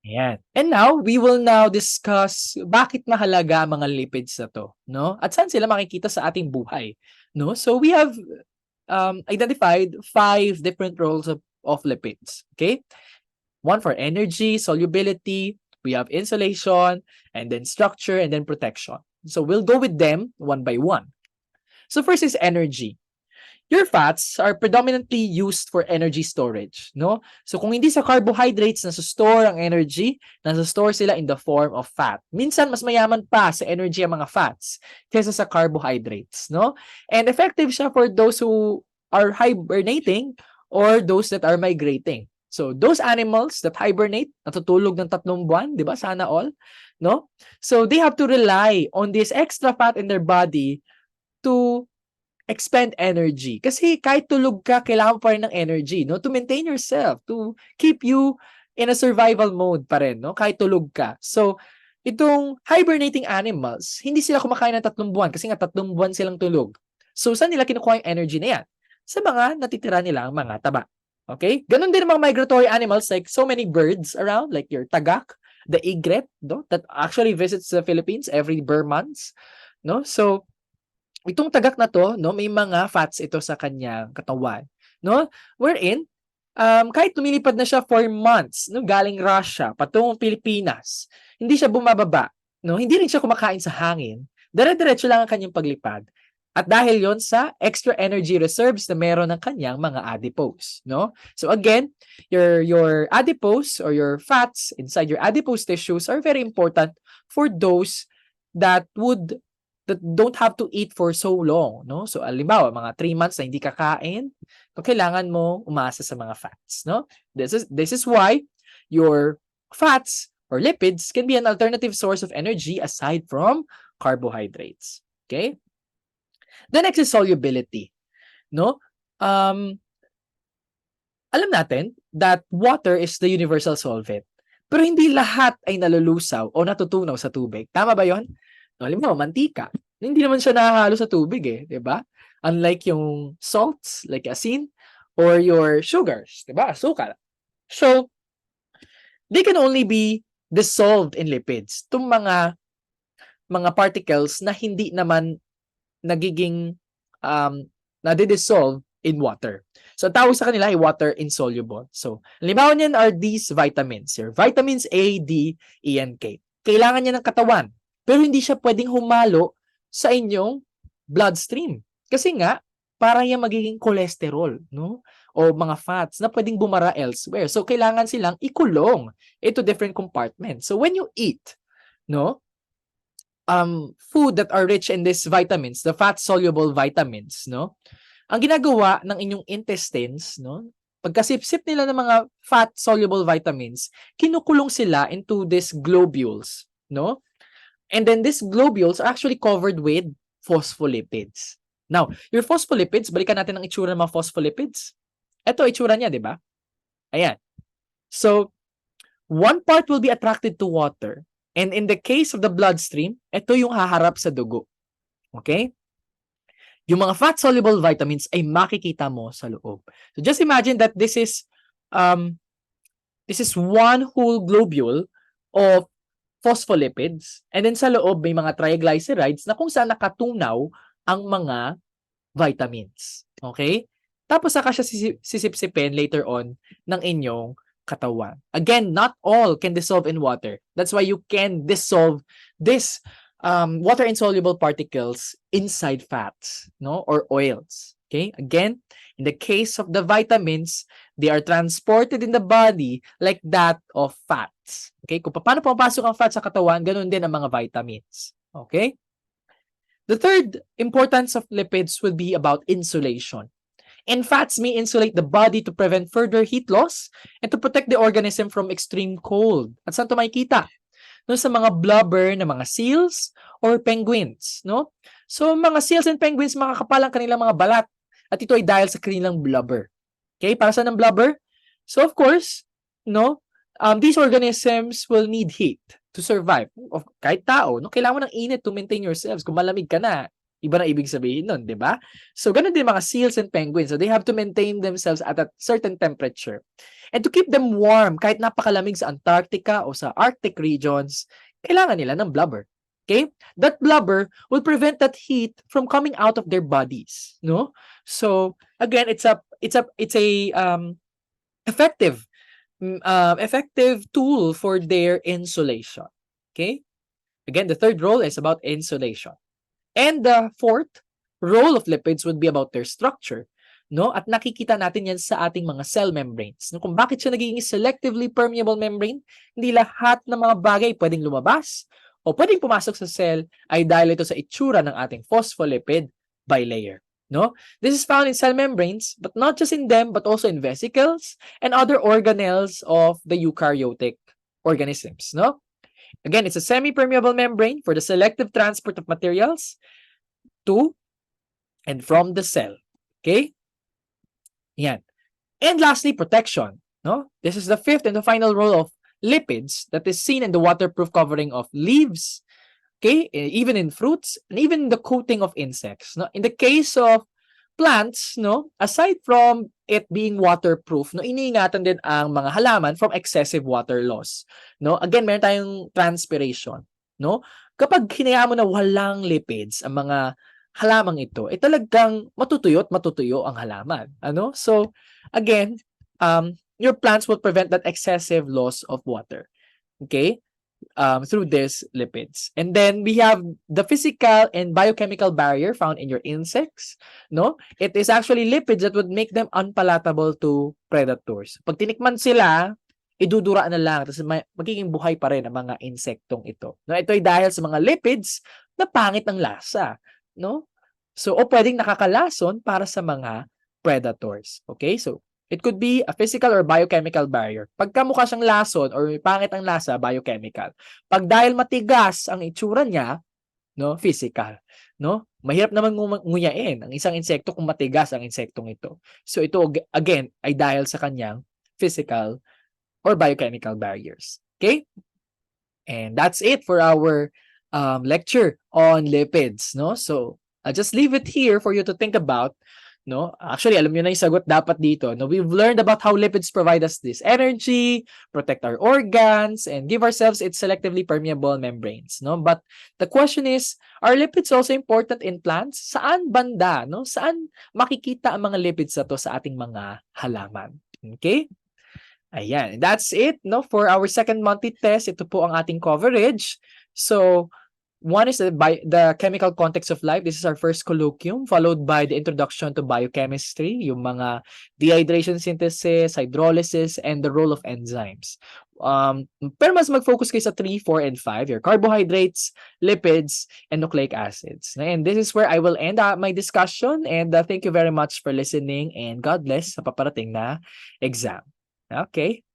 Ayan. And now, we will now discuss bakit mahalaga ang mga lipids na to, no? At saan sila makikita sa ating buhay, no? So we have identified 5 different roles of lipids, okay? One for energy, solubility, we have insulation, and then structure, and then protection. So we'll go with them one by one. So first is energy. Your fats are predominantly used for energy storage, no? So kung hindi sa carbohydrates nasa-store ang energy, nasa-store sila in the form of fat. Minsan mas mayaman pa sa energy ang mga fats kaysa sa carbohydrates, no? And effective siya for those who are hibernating or those that are migrating. So those animals that hibernate, natutulog ng 3 buwan, 'di ba? Sana all, no? So they have to rely on this extra fat in their body to expend energy. Kasi kahit tulog ka, kailangan mo pa rin ng energy, no? To maintain yourself, to keep you in a survival mode pa rin, no? Kahit tulog ka. So, itong hibernating animals, hindi sila kumakain ng 3 buwan kasi nga 3 buwan silang tulog. So, saan nila kinukuha yung energy na yan? Sa mga natitira nilang mga taba. Okay? Ganon din ang mga migratory animals like so many birds around, like your tagak, the egret, no? That actually visits the Philippines every bare months, no? So, itong tagak na to, no, may mga fats ito sa kanyang katawan, no? Wherein, kahit lumilipad na siya for months, no, galing Russia patungong Pilipinas, hindi siya bumababa, no? Hindi rin siya kumakain sa hangin. Dire-diretso lang ang kanyang paglipad. At dahil yon sa extra energy reserves na meron ng kanyang mga adipose, no? So again, your adipose or your fats inside your adipose tissues are very important for those that don't have to eat for so long, no? So, halimbawa, mga 3 months na hindi kakain, so kailangan mo umasa sa mga fats, no? This is why your fats or lipids can be an alternative source of energy aside from carbohydrates. Okay? The next is solubility, no? Alam natin that water is the universal solvent. Pero hindi lahat ay nalulusaw o natutunaw sa tubig. Tama ba 'yon? Halimbawa, mantika. Hindi naman siya nahahalo sa tubig eh, 'di ba? Unlike yung salts, like asin, or your sugars, 'di ba? Asukal. So, they can only be dissolved in lipids. Itong mga particles na hindi naman nagiging nade-dissolve in water. So, tawag sa kanila ay water insoluble. So, halimbawa niyan are these vitamins. Your vitamins A, D, E, and K. Kailangan niya ng katawan. Pero hindi siya pwedeng humalo sa inyong bloodstream. Kasi nga, para yan magiging cholesterol, no? O mga fats na pwedeng bumara elsewhere. So, kailangan silang ikulong into different compartments. So, when you eat, no, food that are rich in these vitamins, the fat-soluble vitamins, no, ang ginagawa ng inyong intestines, no, pagkasip-sip nila ng mga fat-soluble vitamins, kinukulong sila into these globules, no? And then these globules are actually covered with phospholipids. Now, your phospholipids, balikan natin ang itsura ng mga phospholipids. Ito, itsura niya, di ba? Ayan. So, one part will be attracted to water. And in the case of the bloodstream, ito yung haharap sa dugo. Okay? Yung mga fat-soluble vitamins ay makikita mo sa loob. So, just imagine that this is one whole globule of phospholipids, and then sa loob may mga triglycerides na kung saan nakatunaw ang mga vitamins. Okay? Tapos saka siya sisipsipin later on ng inyong katawan. Again, not all can dissolve in water. That's why you can dissolve this water-insoluble particles inside fats, no, or oils. Okay? Again, in the case of the vitamins, they are transported in the body like that of fats. Okay? Kung paano pumapasok ang fat sa katawan, ganun din ang mga vitamins. Okay? The third importance of lipids would be about insulation. And fats may insulate the body to prevent further heat loss and to protect the organism from extreme cold. At saan ito makikita? No, sa mga blubber na mga seals or penguins, no? So, mga seals and penguins, makakapal ang kanilang mga balat. At ito ay dahil sa kanilang blubber. Okay? Para saan ang blubber? So, of course, no, these organisms will need heat to survive. Kahit tao, no, kailangan mo ng init to maintain yourselves. Kung malamig ka na, Iba na ibig sabihin nun, di ba? So, ganun din mga seals and penguins. So, they have to maintain themselves at a certain temperature. And to keep them warm, kahit napakalamig sa Antarctica o sa Arctic regions, kailangan nila ng blubber. Okay? That blubber will prevent that heat from coming out of their bodies, no? So, again, it's a effective tool for their insulation. Okay? Again, the third role is about insulation. And the fourth role of lipids would be about their structure. No? At nakikita natin yan sa ating mga cell membranes. No? Kung bakit siya nagiging selectively permeable membrane, hindi lahat ng mga bagay pwedeng lumabas o pwedeng pumasok sa cell ay dahil ito sa itsura ng ating phospholipid bilayer. No? This is found in cell membranes, but not just in them, but also in vesicles and other organelles of the eukaryotic organisms. No? Again, it's a semi-permeable membrane for the selective transport of materials to and from the cell. Okay? Yan. And lastly, protection. No? This is the fifth and the final role of lipids that is seen in the waterproof covering of leaves, okay, even in fruits, and even the coating of insects. No? In the case of plants, no, aside from it being waterproof, no, iniingatan din ang mga halaman from excessive water loss. No? Again, meron tayong transpiration, no? Kapag hinayaan mo na walang lipids ang mga halamang ito, talagang matutuyo ang halaman. Ano? So, again, your plants will prevent that excessive loss of water. Okay? Through these lipids. And then we have the physical and biochemical barrier found in your insects. No? It is actually lipids that would make them unpalatable to predators. Pag tinikman sila, iduduraan na lang, tapos magiging buhay pa rin ang mga insektong ito. No? Ito ay dahil sa mga lipids na pangit ng lasa. No? So, o pwedeng nakakalason para sa mga predators. Okay? So, it could be a physical or biochemical barrier. Pagka mukha siyang lason or pangit ang lasa, biochemical. Pag dahil matigas ang itsura niya, no, physical, no? Mahirap naman nguyain ang isang insekto kung matigas ang insektong ito. So ito again ay dahil sa kanyang physical or biochemical barriers. Okay? And that's it for our lecture on lipids, no? So I'll just leave it here for you to think about. No? Actually, alam niyo na yung sagot dapat dito. No? We've learned about how lipids provide us this energy, protect our organs, and give ourselves its selectively permeable membranes. No? But the question is, are lipids also important in plants? Saan banda? No? Saan makikita ang mga lipids na to sa ating mga halaman? Okay? Ayan. That's it, no, for our second monthly test. Ito po ang ating coverage. So, one is the chemical context of life. This is our first colloquium, followed by the introduction to biochemistry, yung mga dehydration synthesis, hydrolysis, and the role of enzymes. Pero mas mag-focus kayo sa 3, 4, and 5, your carbohydrates, lipids, and nucleic acids. And this is where I will end my discussion. And thank you very much for listening, and God bless sa paparating na exam. Okay.